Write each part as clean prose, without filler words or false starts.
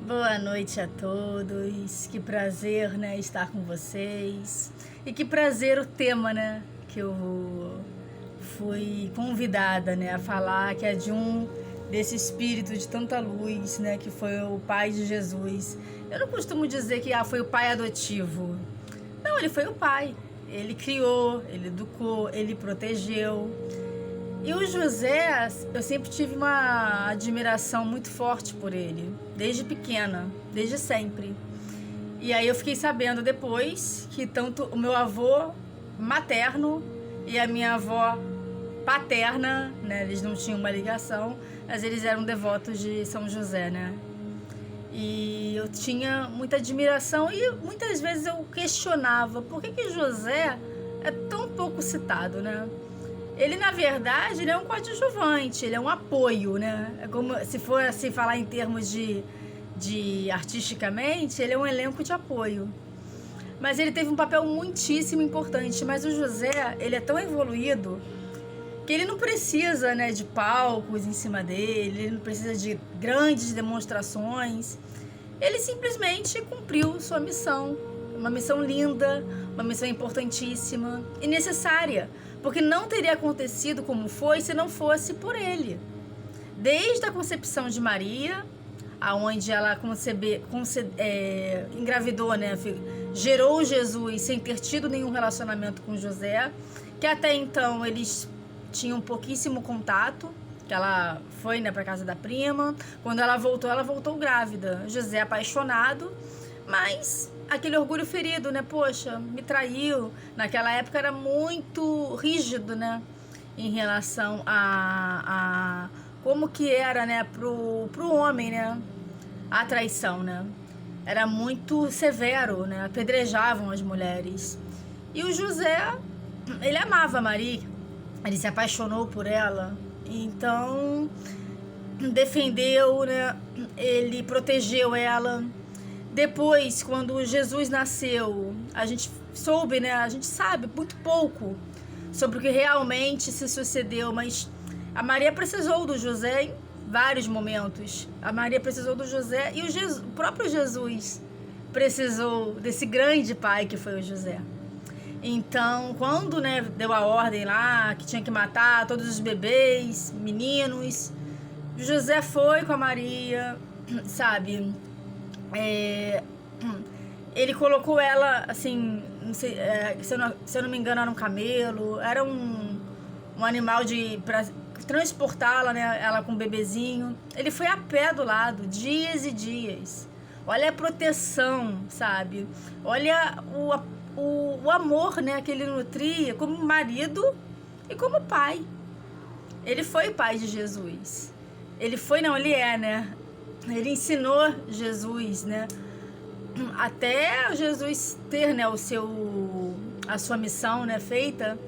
Boa noite a todos, que prazer, né, estar com vocês. E que prazer o tema, né, que eu fui convidada, né, a falar, que é de desse espírito de tanta luz, né, que foi o pai de Jesus. Eu não costumo dizer que foi o pai adotivo. Não, ele foi o pai. Ele criou, ele educou, ele protegeu. E o José, eu sempre tive uma admiração muito forte por ele, desde pequena, desde sempre. E aí eu fiquei sabendo depois que tanto o meu avô materno e a minha avó paterna, né, eles não tinham uma ligação, mas eles eram devotos de São José, né? E eu tinha muita admiração e muitas vezes eu questionava por que José é tão pouco citado, né? Ele, na verdade, ele é um coadjuvante, ele é um apoio, né? É como se for assim falar em termos de artisticamente, ele é um elenco de apoio. Mas ele teve um papel muitíssimo importante. Mas o José, ele é tão evoluído que ele não precisa, né, de palcos em cima dele, ele não precisa de grandes demonstrações. Ele simplesmente cumpriu sua missão. Uma missão linda, uma missão importantíssima e necessária, porque não teria acontecido como foi se não fosse por ele. Desde a concepção de Maria, aonde ela engravidou, né, gerou Jesus sem ter tido nenhum relacionamento com José, que até então eles tinham pouquíssimo contato, que ela foi, né, para casa da prima. Quando ela voltou grávida. José apaixonado, mas aquele orgulho ferido, né? Poxa, me traiu. Naquela época era muito rígido, né? Em relação a como que era, né? Pro homem, né? A traição, né? Era muito severo, né? Apedrejavam as mulheres. E o José, ele amava Maria. Ele se apaixonou por ela. Então, defendeu, né? Ele protegeu ela. Depois, quando Jesus nasceu, a gente soube, né? A gente sabe muito pouco sobre o que realmente se sucedeu, mas a Maria precisou do José em vários momentos. A Maria precisou do José e o próprio Jesus precisou desse grande pai que foi o José. Então, quando, né, deu a ordem lá que tinha que matar todos os bebês, meninos, José foi com a Maria, sabe? Ele colocou ela, assim, não sei, se eu não me engano, era um camelo, era um animal para transportá-la, né, ela com o bebezinho. Ele foi a pé do lado, dias e dias. Olha a proteção, sabe? Olha o amor, né, que ele nutria como marido e como pai. Ele foi pai de Jesus. Ele é, né? Ele ensinou Jesus, né? Até Jesus ter, né, a sua missão, né, feita.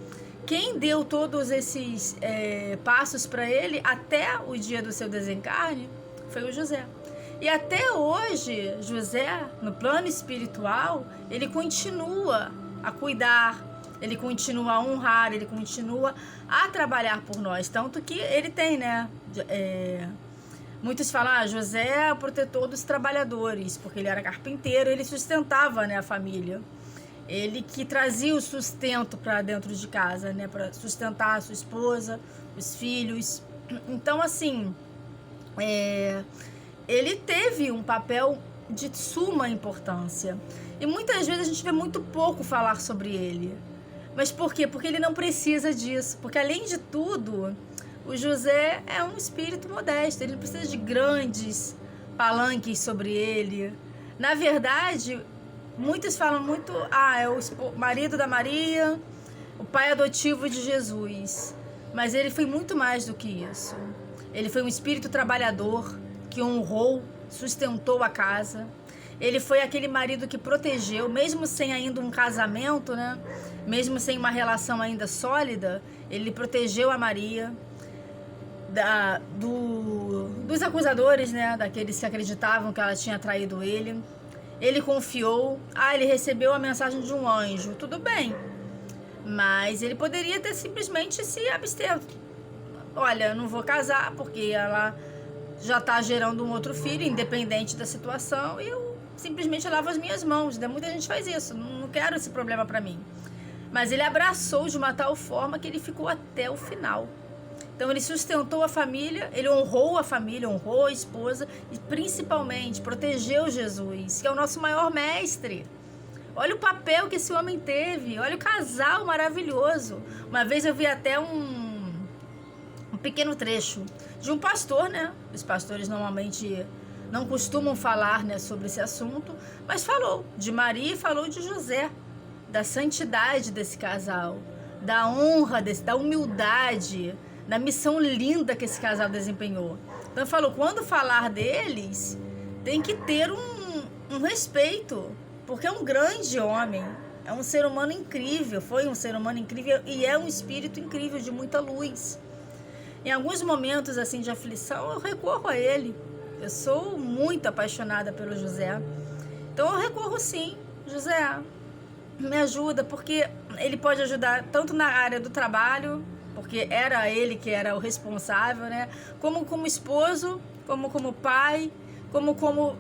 Quem deu todos esses passos para ele até o dia do seu desencarne foi o José. E até hoje, José, no plano espiritual, ele continua a cuidar, ele continua a honrar, ele continua a trabalhar por nós. Tanto que ele tem, né? Muitos falam, José é o protetor dos trabalhadores, porque ele era carpinteiro, ele sustentava, né, a família. Ele que trazia o sustento para dentro de casa, né, para sustentar a sua esposa, os filhos. Então, assim, ele teve um papel de suma importância. E muitas vezes a gente vê muito pouco falar sobre ele. Mas por quê? Porque ele não precisa disso. Porque, além de tudo, o José é um espírito modesto. Ele não precisa de grandes palanques sobre ele. Na verdade, muitos falam muito... é o marido da Maria, o pai adotivo de Jesus. Mas ele foi muito mais do que isso. Ele foi um espírito trabalhador que honrou, sustentou a casa. Ele foi aquele marido que protegeu, mesmo sem ainda um casamento, né? Mesmo sem uma relação ainda sólida, ele protegeu a Maria dos acusadores, né? Daqueles que acreditavam que ela tinha traído ele. Ele confiou. Ele recebeu a mensagem de um anjo. Tudo bem. Mas ele poderia ter simplesmente se abster. Olha, não vou casar porque ela já está gerando um outro filho, independente da situação, e eu simplesmente lavo as minhas mãos, né? Muita gente faz isso, não quero esse problema para mim. Mas ele abraçou de uma tal forma que ele ficou até o final. Então ele sustentou a família, ele honrou a família, honrou a esposa e principalmente protegeu Jesus, que é o nosso maior mestre. Olha o papel que esse homem teve, olha o casal maravilhoso. Uma vez eu vi até um pequeno trecho de um pastor, né? Os pastores normalmente não costumam falar, né, sobre esse assunto, mas falou de Maria e falou de José, da santidade desse casal, da honra, da humildade, da missão linda que esse casal desempenhou. Então falou, quando falar deles, tem que ter um respeito, porque é um grande homem, é um ser humano incrível, foi um ser humano incrível e é um espírito incrível de muita luz. Em alguns momentos assim de aflição, eu recorro a ele. Eu sou muito apaixonada pelo José. Então eu recorro sim, José, me ajuda, porque ele pode ajudar tanto na área do trabalho, porque era ele que era o responsável, né? Como esposo, como pai, como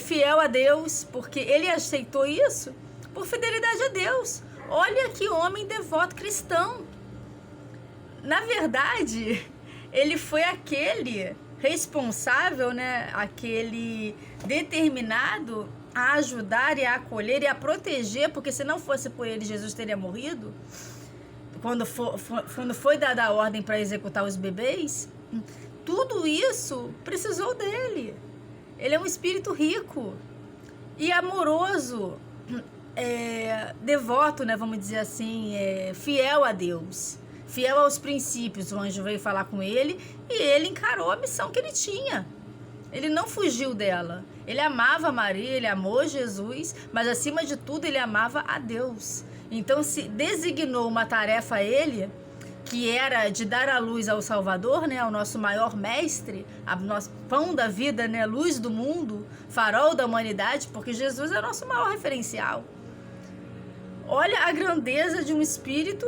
fiel a Deus, porque ele aceitou isso por fidelidade a Deus. Olha que homem devoto cristão. Na verdade, ele foi aquele responsável, né? Aquele determinado a ajudar e a acolher e a proteger, porque se não fosse por ele, Jesus teria morrido. Quando foi dada a ordem para executar os bebês, tudo isso precisou dele. Ele é um espírito rico e amoroso, devoto, né, vamos dizer assim, fiel a Deus, fiel aos princípios. O anjo veio falar com ele e ele encarou a missão que ele tinha. Ele não fugiu dela. Ele amava Maria, ele amou Jesus, mas acima de tudo ele amava a Deus. Então se designou uma tarefa a ele, que era de dar a luz ao Salvador, né, ao nosso maior mestre, a nosso pão da vida, né, luz do mundo, farol da humanidade, porque Jesus é o nosso maior referencial. Olha a grandeza de um espírito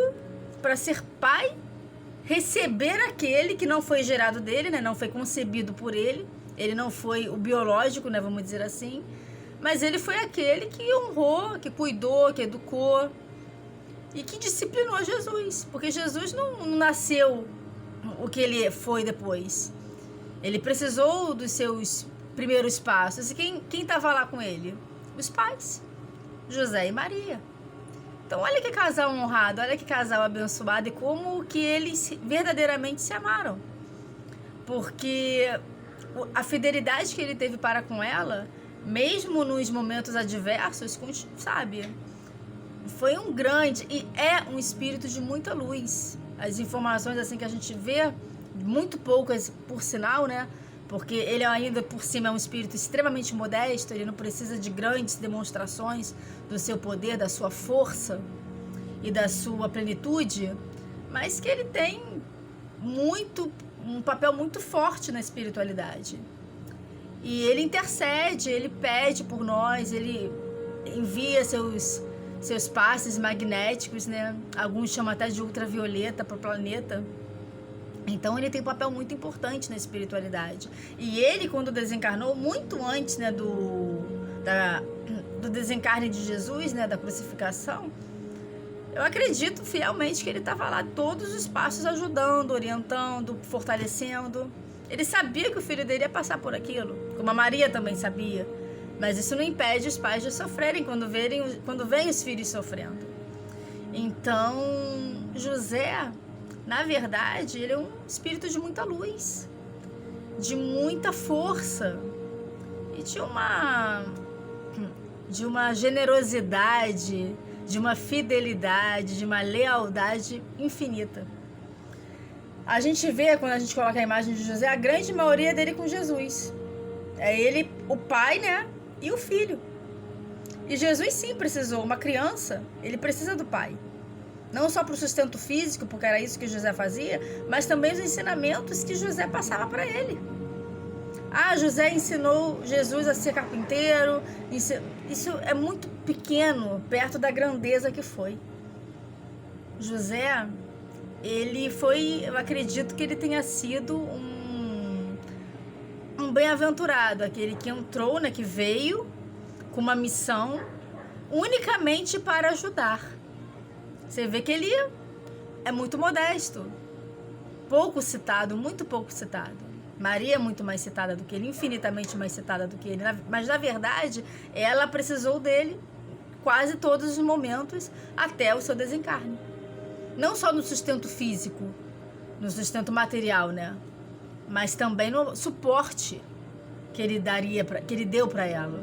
para ser pai, receber aquele que não foi gerado dele, né, não foi concebido por ele, ele não foi o biológico, né, vamos dizer assim, mas ele foi aquele que honrou, que cuidou, que educou e que disciplinou Jesus, porque Jesus não nasceu o que ele foi depois. Ele precisou dos seus primeiros passos. E quem estava lá com ele? Os pais, José e Maria. Então olha que casal honrado, olha que casal abençoado e como que eles verdadeiramente se amaram. Porque a fidelidade que ele teve para com ela, mesmo nos momentos adversos, sabe, foi um grande e é um espírito de muita luz. As informações assim que a gente vê, muito poucas por sinal, né? Porque ele ainda por cima é um espírito extremamente modesto, ele não precisa de grandes demonstrações do seu poder, da sua força e da sua plenitude, mas que ele tem um papel muito forte na espiritualidade. E ele intercede, ele pede por nós, ele envia seus passes magnéticos, né? Alguns chamam até de ultravioleta para o planeta. Então ele tem um papel muito importante na espiritualidade. E ele, quando desencarnou, muito antes, né, do desencarne de Jesus, né, da crucificação, eu acredito fielmente que ele estava lá todos os passos ajudando, orientando, fortalecendo. Ele sabia que o filho dele ia passar por aquilo, como a Maria também sabia. Mas isso não impede os pais de sofrerem quando veem os filhos sofrendo. Então, José, na verdade, ele é um espírito de muita luz, de muita força e de uma generosidade, de uma fidelidade, de uma lealdade infinita. A gente vê, quando a gente coloca a imagem de José, a grande maioria dele com Jesus. É ele, o pai, né? E o filho. E Jesus sim precisou, uma criança, ele precisa do pai. Não só para o sustento físico, porque era isso que José fazia, mas também os ensinamentos que José passava para ele. José ensinou Jesus a ser carpinteiro. Isso é muito pequeno, perto da grandeza que foi. José, ele foi, eu acredito que ele tenha sido bem-aventurado aquele que entrou, né, que veio com uma missão unicamente para ajudar. Você vê que ele é muito modesto, pouco citado, muito pouco citado. Maria é muito mais citada do que ele, infinitamente mais citada do que ele, mas na verdade ela precisou dele quase todos os momentos até o seu desencarne. Não só no sustento físico, no sustento material, né? Mas também no suporte que ele deu para ela,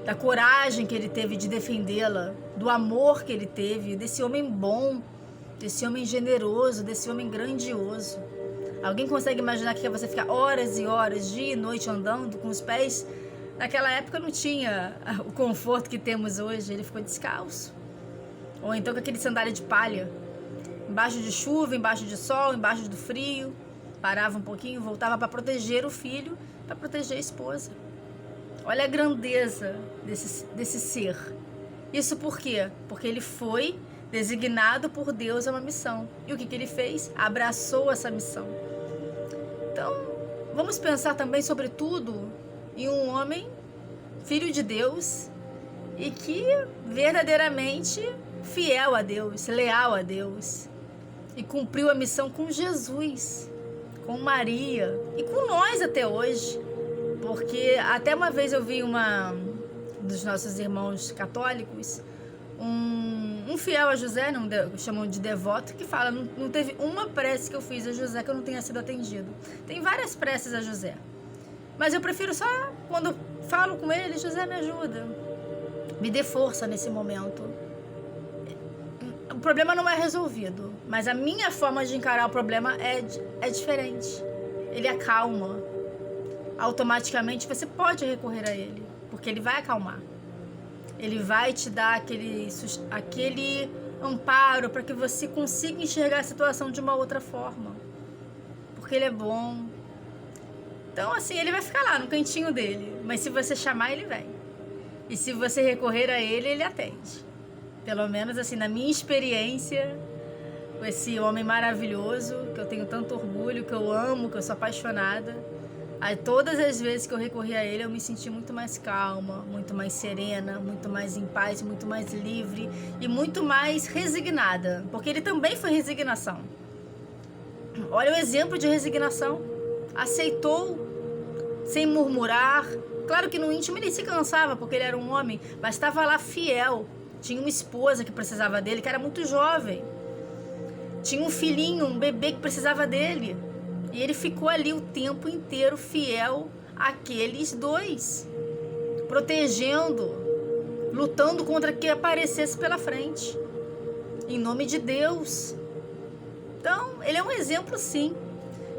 da coragem que ele teve de defendê-la, do amor que ele teve, desse homem bom, desse homem generoso, desse homem grandioso. Alguém consegue imaginar que você ficar horas e horas, dia e noite andando com os pés? Naquela época não tinha o conforto que temos hoje, ele ficou descalço. Ou então com aquele sandália de palha, embaixo de chuva, embaixo de sol, embaixo do frio. Parava um pouquinho, voltava para proteger o filho, para proteger a esposa. Olha a grandeza desse ser. Isso por quê? Porque ele foi designado por Deus a uma missão. E o que ele fez? Abraçou essa missão. Então, vamos pensar também, sobretudo, em um homem, filho de Deus, e que verdadeiramente fiel a Deus, leal a Deus, e cumpriu a missão com Jesus, com Maria e com nós até hoje. Porque até uma vez eu vi dos nossos irmãos católicos, um fiel a José, chamam de devoto, que fala, não teve uma prece que eu fiz a José que eu não tenha sido atendido. Tem várias preces a José, mas eu prefiro só, quando falo com ele, José, me ajuda, me dê força nesse momento. O problema não é resolvido, mas a minha forma de encarar o problema é diferente. Ele acalma. Automaticamente você pode recorrer a ele, porque ele vai acalmar. Ele vai te dar aquele amparo para que você consiga enxergar a situação de uma outra forma, porque ele é bom. Então, assim, ele vai ficar lá no cantinho dele, mas se você chamar, ele vem. E se você recorrer a ele, ele atende. Pelo menos, assim, na minha experiência com esse homem maravilhoso, que eu tenho tanto orgulho, que eu amo, que eu sou apaixonada. Aí, todas as vezes que eu recorri a ele, eu me senti muito mais calma, muito mais serena, muito mais em paz, muito mais livre e muito mais resignada, porque ele também foi resignação. Olha o exemplo de resignação. Aceitou sem murmurar. Claro que no íntimo ele se cansava, porque ele era um homem, mas estava lá fiel. Tinha uma esposa que precisava dele, que era muito jovem. Tinha um filhinho, um bebê que precisava dele. E ele ficou ali o tempo inteiro fiel àqueles dois, protegendo, lutando contra o que aparecesse pela frente, em nome de Deus. Então, ele é um exemplo, sim,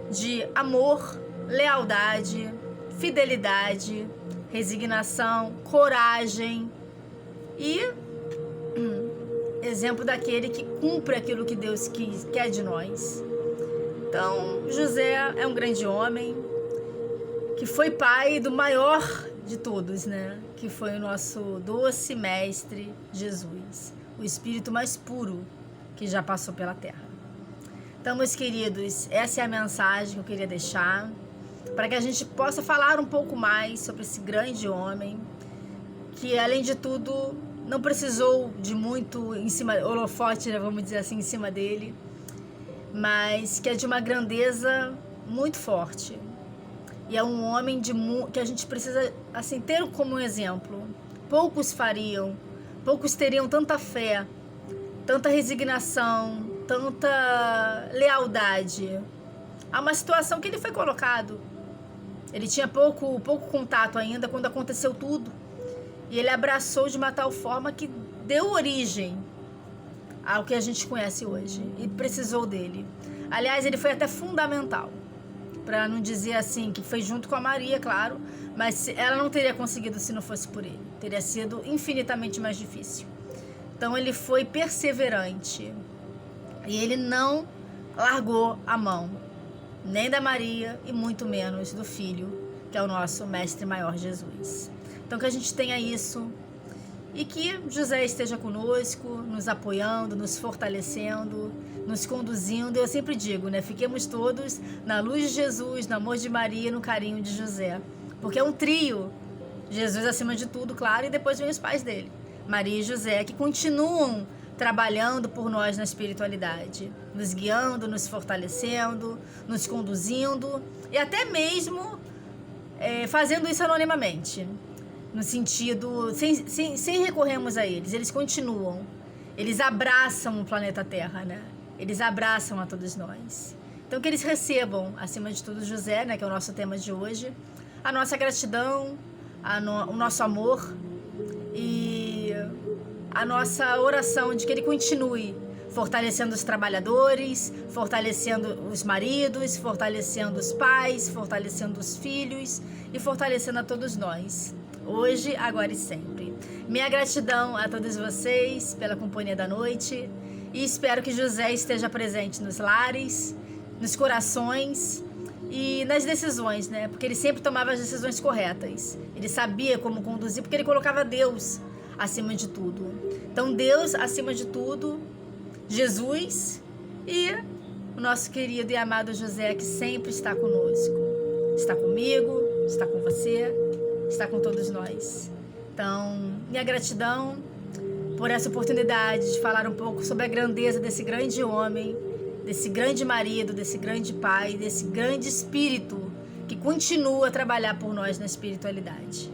de amor, lealdade, fidelidade, resignação, coragem e exemplo daquele que cumpre aquilo que Deus quer de nós. Então, José é um grande homem que foi pai do maior de todos, né? Que foi o nosso doce mestre Jesus, o espírito mais puro que já passou pela terra. Então, meus queridos, essa é a mensagem que eu queria deixar, para que a gente possa falar um pouco mais sobre esse grande homem, que, além de tudo, não precisou de muito holofote, né, vamos dizer assim, em cima dele, mas que é de uma grandeza muito forte. E é um homem que a gente precisa, assim, ter como um exemplo. Poucos fariam, poucos teriam tanta fé, tanta resignação, tanta lealdade a uma situação que ele foi colocado. Ele tinha pouco contato ainda quando aconteceu tudo. E ele abraçou de uma tal forma que deu origem ao que a gente conhece hoje. E precisou dele. Aliás, ele foi até fundamental. Para não dizer assim, que foi junto com a Maria, claro. Mas ela não teria conseguido se não fosse por ele. Teria sido infinitamente mais difícil. Então ele foi perseverante. E ele não largou a mão. Nem da Maria e muito menos do Filho, que é o nosso Mestre Maior Jesus. Então que a gente tenha isso E que José esteja conosco, nos apoiando, nos fortalecendo, nos conduzindo. Eu sempre digo, né? Fiquemos todos na luz de Jesus, no amor de Maria e no carinho de José. Porque é um trio. Jesus acima de tudo, claro, e depois vem os pais dele, Maria e José, que continuam trabalhando por nós na espiritualidade, nos guiando, nos fortalecendo, nos conduzindo e até mesmo fazendo isso anonimamente. No sentido, sem recorrermos a eles continuam, eles abraçam o planeta Terra, né? Eles abraçam a todos nós. Então que eles recebam, acima de tudo, José, né, que é o nosso tema de hoje, a nossa gratidão, o nosso amor e a nossa oração de que ele continue fortalecendo os trabalhadores, fortalecendo os maridos, fortalecendo os pais, fortalecendo os filhos e fortalecendo a todos nós, hoje, agora e sempre. Minha gratidão a todos vocês pela companhia da noite e espero que José esteja presente nos lares, nos corações e nas decisões, né? Porque ele sempre tomava as decisões corretas. Ele sabia como conduzir, porque ele colocava Deus acima de tudo. Então, Deus acima de tudo, Jesus e o nosso querido e amado José, que sempre está conosco. Está comigo, está com você, está com todos nós. Então, minha gratidão por essa oportunidade de falar um pouco sobre a grandeza desse grande homem, desse grande marido, desse grande pai, desse grande espírito que continua a trabalhar por nós na espiritualidade.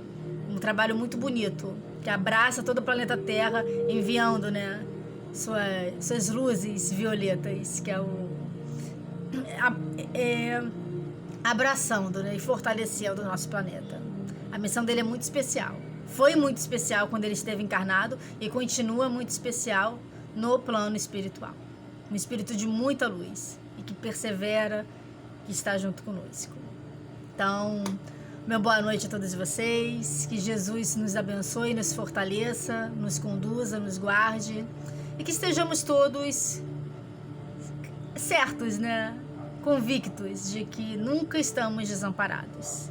Um trabalho muito bonito, que abraça todo o planeta Terra, enviando, né, suas luzes violetas, que abraçando, né, e fortalecendo o nosso planeta. A missão dele é muito especial. Foi muito especial quando ele esteve encarnado e continua muito especial no plano espiritual. Um espírito de muita luz e que persevera, que está junto conosco. Então, meu boa noite a todos vocês, que Jesus nos abençoe, nos fortaleça, nos conduza, nos guarde e que estejamos todos certos, né? Convictos de que nunca estamos desamparados.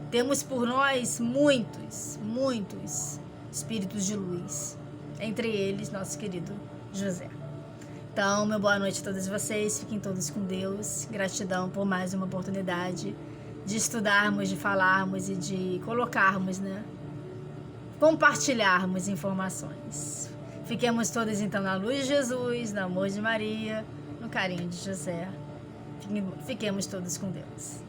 Temos por nós muitos espíritos de luz, entre eles nosso querido José. Então, meu boa noite a todos vocês, fiquem todos com Deus, gratidão por mais uma oportunidade de estudarmos, de falarmos e de colocarmos, né, compartilharmos informações. Fiquemos todos então na luz de Jesus, no amor de Maria, no carinho de José. Fiquemos todos com Deus.